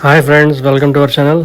Hi friends, welcome to our channel.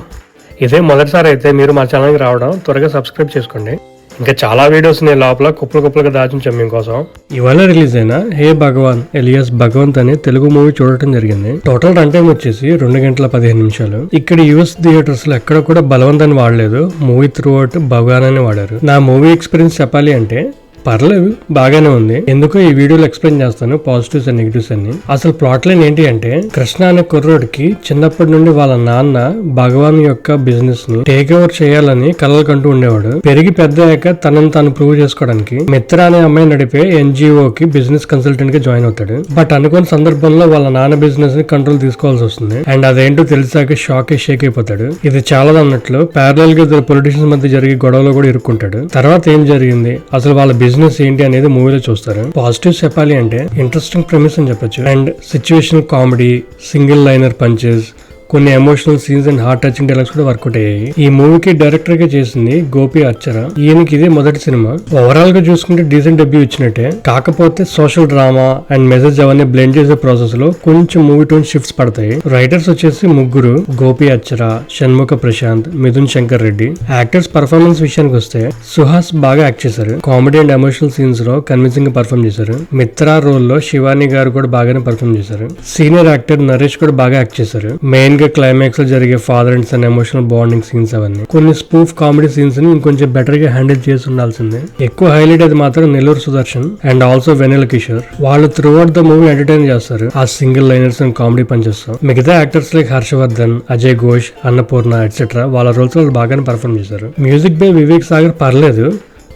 ఇదే మొదటిసారి అయితే మీరు మా ఛానల్కి రావడం త్వరగా సబ్స్క్రైబ్ చేసుకోండి. ఇంకా చాలా వీడియోస్ నేను లోపల కుప్పలుగా దాచుంచాం మీకోసం. ఇవాళ రిలీజ్ అయిన హే భగవాన్ ఎలియాస్ భగవంత్ అనే తెలుగు మూవీ చూడటం జరిగింది. టోటల్ రన్ టైం వచ్చేసి 2 గంటల 15 నిమిషాలు. ఇక్కడ యూఎస్ థియేటర్స్ లో ఎక్కడ కూడా బలవంతాన్ని వాడలేదు, మూవీ త్రూ అవుట్ భగవాన్ అని వాడారు. నా మూవీ ఎక్స్పీరియన్స్ చెప్పాలి అంటే పర్లేదు, బాగానే ఉంది. ఎందుకో ఈ వీడియోలో ఎక్స్ప్లెయిన్ చేస్తాను పాజిటివ్స్ అండ్ నెగిటివ్స్ అన్ని. అసలు ప్లాట్ లైన్ ఏంటి అంటే, కృష్ణ అనే కుర్రోడికి చిన్నప్పటి నుండి వాళ్ళ నాన్న భగవాన్ యొక్క బిజినెస్ ని టేక్ ఓవర్ చేయాలని కలలు కంటూ ఉండేవాడు. పెరిగి పెద్ద అయ్యాక తనను తాను ప్రూవ్ చేసుకోవడానికి మిత్ర అనే అమ్మాయి నడిపే ఎన్జిఓ కి బిజినెస్ కన్సల్టెంట్ గా జాయిన్ అవుతాడు. బట్ అనుకోని సందర్భంలో వాళ్ళ నాన్న బిజినెస్ ని కంట్రోల్ తీసుకోవాల్సి వస్తుంది. అండ్ అదేంటో తెలిసాక షేక్ అయిపోతాడు. ఇది చాలా అన్నట్లు ప్యారలల్ గా ఇద్దరు పొలిటీషియన్స్ మధ్య జరిగే గొడవలో కూడా ఇరుక్కుంటాడు. తర్వాత ఏం జరిగింది, అసలు వాళ్ళ బిజినెస్ ఏంటి అనేది మూవీలో చూస్తారు. పాజిటివ్స్ చెప్పాలి అంటే ఇంట్రెస్టింగ్ ప్రెమిస్ అని చెప్పొచ్చు. And situational comedy, single liner punches, కొన్ని emotional scenes and heart touching dialogues కూడా వర్కౌట్ అయ్యాయి. ఈ మూవీకి డైరెక్టర్ గా చేసింది గోపి అచ్చర. ఈయనకి ఇదే మొదటి సినిమా. ఓవరాల్ గా చూసుకుంటే డీసెంట్ డెబ్యూ ఇచ్చినట్టే. కాకపోతే సోషల్ డ్రామా అండ్ మెసేజ్ అవన్నీ బ్లెండ్ చేసే ప్రాసెస్ లో కొంచెం మూవీ టోన్ షిఫ్ట్స్ పడతాయి. రైటర్స్ వచ్చేసి ముగ్గురు: గోపి అచ్చర, షణ్ముఖ ప్రశాంత్, మిథున్ శంకర్ రెడ్డి. యాక్టర్స్ పర్ఫార్మెన్స్ విషయానికి వస్తే సుహాస్ బాగా యాక్ట్ చేశారు. కామెడీ అండ్ ఎమోషనల్ సీన్స్ లో కన్విన్సింగ్ గా పర్ఫార్మ్ చేశారు. మిత్ర రోల్ లో శివాని గారు కూడా బాగానే పర్ఫార్మ్ చేశారు. సీనియర్ యాక్టర్ నరేష్ కూడా బాగా యాక్ట్ చేశారు. మెయిన్ గా క్లైమాక్స్ లో జరిగే father and son emotional bonding scenes అవన్నీ, కొన్ని స్పూఫ్ కామెడీ సీన్స్ ని ఇంకొంచెం బెటర్ గా హ్యాండిల్ చేసి ఉండాల్సిందే. ఎక్కువ హైలైట్ అది మాత్రం నెల్లూరు సుదర్శన్ అండ్ ఆల్సో వెనెల కిషోర్. వాళ్ళు throughout the movie entertain చేస్తారు ఆ single liners and comedy punches. మిగతా actors like Harshavardhan, Ajay Ghosh, Annapurna etcetera వాళ్ళ రోల్స్ వాళ్ళు బాగానే పర్ఫార్మ్ చేశారు. మ్యూజిక్ బై వివేక్ సాగర్ పర్లేదు.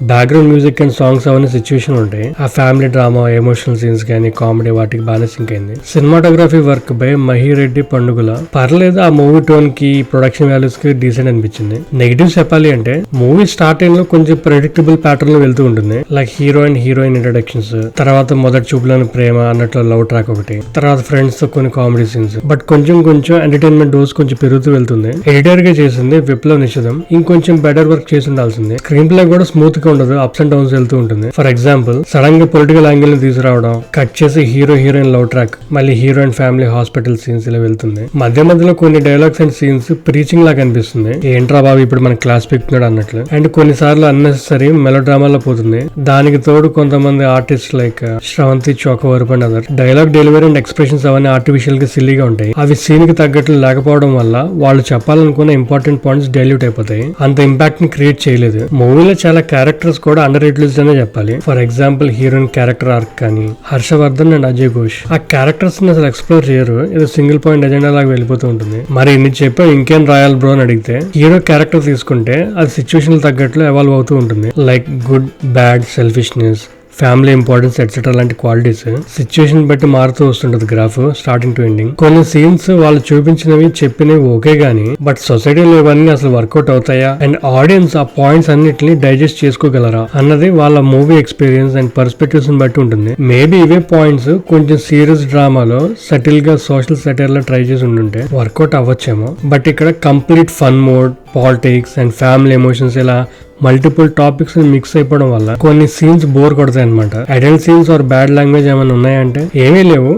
బ్యాక్గ్రౌండ్ మ్యూజిక్ అండ్ సాంగ్స్ అవన్నీ సిచ్యువేషన్ ఉంటాయి. ఆ ఫ్యామిలీ డ్రామా, ఎమోషనల్ సీన్స్ కానీ కామెడీ వాటికి బాగానే సింక్ అయింది. సినిమాటోగ్రఫీ వర్క్ బై మహిరెడ్డి పండుగల పర్లేదు. ఆ మూవీ టోన్ కి, ప్రొడక్షన్ వాల్యూస్ కి డీసెంట్ అనిపించింది. నెగిటివ్స్ చెప్పాలి అంటే మూవీ స్టార్టింగ్ లో కొంచెం ప్రెడిక్టబుల్ ప్యాటర్న్ లో వెళ్తూ ఉంటుంది. Like hero and heroine introductions, తర్వాత మొదటి చూపులోని ప్రేమ అన్నట్లు లవ్ ట్రాక్ ఒకటి, తర్వాత ఫ్రెండ్స్ తో కొన్ని కామెడీ సీన్స్. బట్ కొంచెం ఎంటర్టైన్మెంట్ డోస్ కొంచెం పెరుగుతూ వెళ్తుంది. ఎడిటర్ గా చేసింది విప్లవ్ నిషిదం. ఇంకొంచెం బెటర్ వర్క్ చేసి ఉండాల్సింది. స్క్రీన్ ప్లే కూడా స్మూత్ గా ఉండదు, అప్స్ అండ్ డౌన్స్ వెళ్తూ ఉంటుంది. ఫర్ ఎగ్జాంపుల్, సడన్ గా పొలిటికల్ యాంగిల్ ని తీసుకురావడం, కట్ చేసి హీరో హీరోయిన్ లవ్ ట్రాక్, మళ్ళీ hero and family hospital scenes ఇలా వెళ్తుంది. మధ్యలో కొన్ని డైలాగ్స్ అండ్ సీన్స్ ప్రీచింగ్ లాగా అనిపిస్తుంది. ఏంట్రా బాబు ఇప్పుడు మన క్లాస్ పెట్టుకున్నాడు అన్నట్లు. అండ్ కొన్నిసార్లు అన్నెసరీ మెలో డ్రామాలో పోతుంది. దానికి తోడు కొంతమంది artist like Sravanthi Chokavarapu and other dialogue delivery and expressions అవన్నీ ఆర్టిఫిషియల్ గా సిల్లీగా ఉంటాయి. అవి సీన్ కి తగ్గట్లు లేకపోవడం వల్ల వాళ్ళు చెప్పాలనుకున్న ఇంపార్టెంట్ పాయింట్స్ డైల్యూట్ అయిపోతాయి. అంత ఇంపాక్ట్ ని క్రియేట్ చేయలేదు. మూవీలో చాలా క్యారెక్టర్స్ కూడా అండర్ యూటిలైజ్డ్ అనే చెప్పాలి. For example, heroine character arc కానీ, హర్షవర్ధన్ అండ్ అజయ్ ఘోష్ ఆ క్యారెక్టర్స్ ని అసలు ఎక్స్ప్లోర్ చేయరు. ఇది సింగిల్ పాయింట్ ఎజెండా లాగా వెళ్ళిపోతూ ఉంటుంది. మరి ఇన్ని చెప్పా ఇంకేం రాయాలి బ్రో అని అడిగితే, హీరో క్యారెక్టర్ తీసుకుంటే అది సిచ్యువేషన్ తగ్గట్లు ఎవాల్వ్ అవుతూ ఉంటుంది. Like good, bad, selfishness, family importance etcetera లాంటి క్వాలిటీస్ సిచ్యువేషన్ బట్టి మారుతూ వస్తుంటది గ్రాఫ్ స్టార్టింగ్ టు ఎండింగ్. కొన్ని సీన్స్ వాళ్ళు చూపించినవి చెప్పినవి ఓకే గానీ, బట్ సొసైటీలో ఇవన్నీ అసలు వర్కౌట్ అవుతాయా అండ్ ఆడియన్స్ ఆ పాయింట్స్ అన్నిటిని డైజెస్ట్ చేసుకోగలరా అన్నది వాళ్ళ మూవీ ఎక్స్పీరియన్స్ అండ్ పర్స్పెక్టివ్స్ బట్టి ఉంటుంది. మేబీ ఇవే పాయింట్స్ కొంచెం సీరియస్ డ్రామాలో సటిల్ గా సోషల్ సెటైర్ లో ట్రై చేసి ఉంటుంటే వర్కౌట్ అవ్వచ్చేమో. బట్ ఇక్కడ complete fun mode, politics and family emotions ఇలా మల్టిపుల్ టాపిక్స్ మిక్స్ అయిపోవడం వల్ల కొన్ని సీన్స్ బోర్ కొడతాయి అనమాట. Adult scenes or bad language ఏమైనా ఉన్నాయంటే ఏమీ లేవు.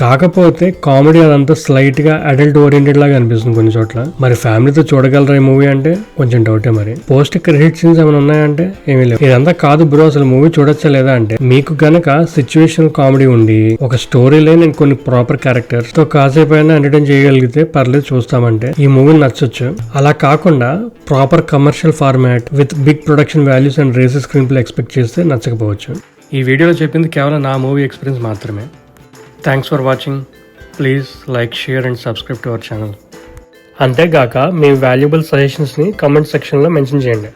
కాకపోతే కామెడీ అదంతా స్లైట్ గా అడల్ట్ ఓరియంటెడ్ లాగా అనిపిస్తుంది కొన్ని చోట్ల. మరి ఫ్యామిలీతో చూడగలరా ఈ మూవీ అంటే కొంచెం డౌటే. మరి పోస్ట్ క్రెడిట్ సీన్స్ ఏమైనా ఉన్నాయంటే ఏమీ లేవు. ఇదంతా కాదు బ్రో, అసలు మూవీ చూడొచ్చా లేదా అంటే, మీకు గనక సిచ్యువేషన్ కామెడీ ఉండి ఒక స్టోరీ లైన్ అండ్ కొన్ని ప్రాపర్ క్యారెక్టర్స్ తో కాసేపు అయినా ఎంటర్టైన్ చేయగలిగితే పర్లేదు చూస్తామంటే ఈ మూవీ నచ్చొచ్చు. అలా కాకుండా proper commercial format with big production values and races screenplay expect చేస్తే నచ్చకపోవచ్చు. ఈ వీడియోలో చెప్పింది కేవలం నా మూవీ ఎక్స్పీరియన్స్ మాత్రమే. Thanks for watching. Please like, share and subscribe to our channel. అంతేగాక మీ వాల్యుబుల్ సజెషన్స్ని కామెంట్ సెక్షన్లో మెన్షన్ చేయండి.